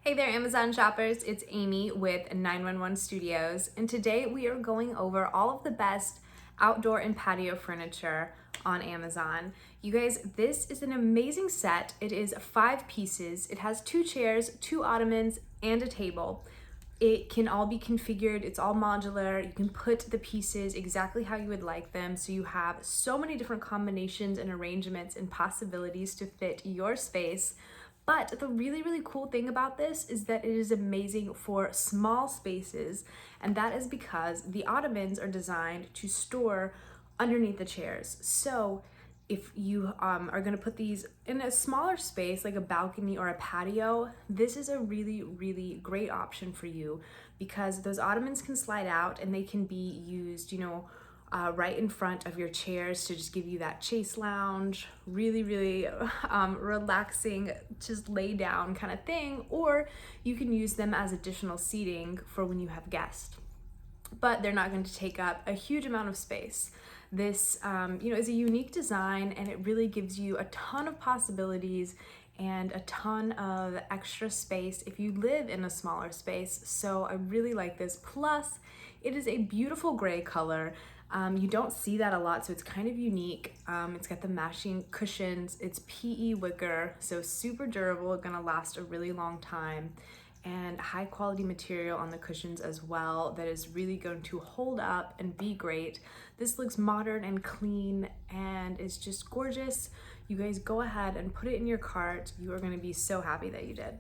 Hey there, Amazon shoppers. It's Amy with 911 Studios, and today we are going over all of the best outdoor and patio furniture on Amazon. You guys, this is an amazing set. It is 5 pieces. It has 2 chairs, 2 ottomans, and a table. It can all be configured. It's all modular. You can put the pieces exactly how you would like them. So you have so many different combinations and arrangements and possibilities to fit your space. But the really cool thing about this is that it is amazing for small spaces, and that is because the ottomans are designed to store underneath the chairs. So if you are going to put these in a smaller space like a balcony or a patio, this is a really great option for you because those ottomans can slide out and they can be used, right in front of your chairs to just give you that chase lounge, really relaxing, just lay down kind of thing, or you can use them as additional seating for when you have guests. But they're not going to take up a huge amount of space. This is a unique design, and it really gives you a ton of possibilities and a ton of extra space if you live in a smaller space. So I really like this. Plus, it is a beautiful gray color. You don't see that a lot, so it's kind of unique. It's got the matching cushions. It's PE wicker, so super durable, gonna last a really long time, and high quality material on the cushions as well that is really going to hold up and be great. This looks modern and clean and is just gorgeous. You guys go ahead and put it in your cart. You are going to be so happy that you did.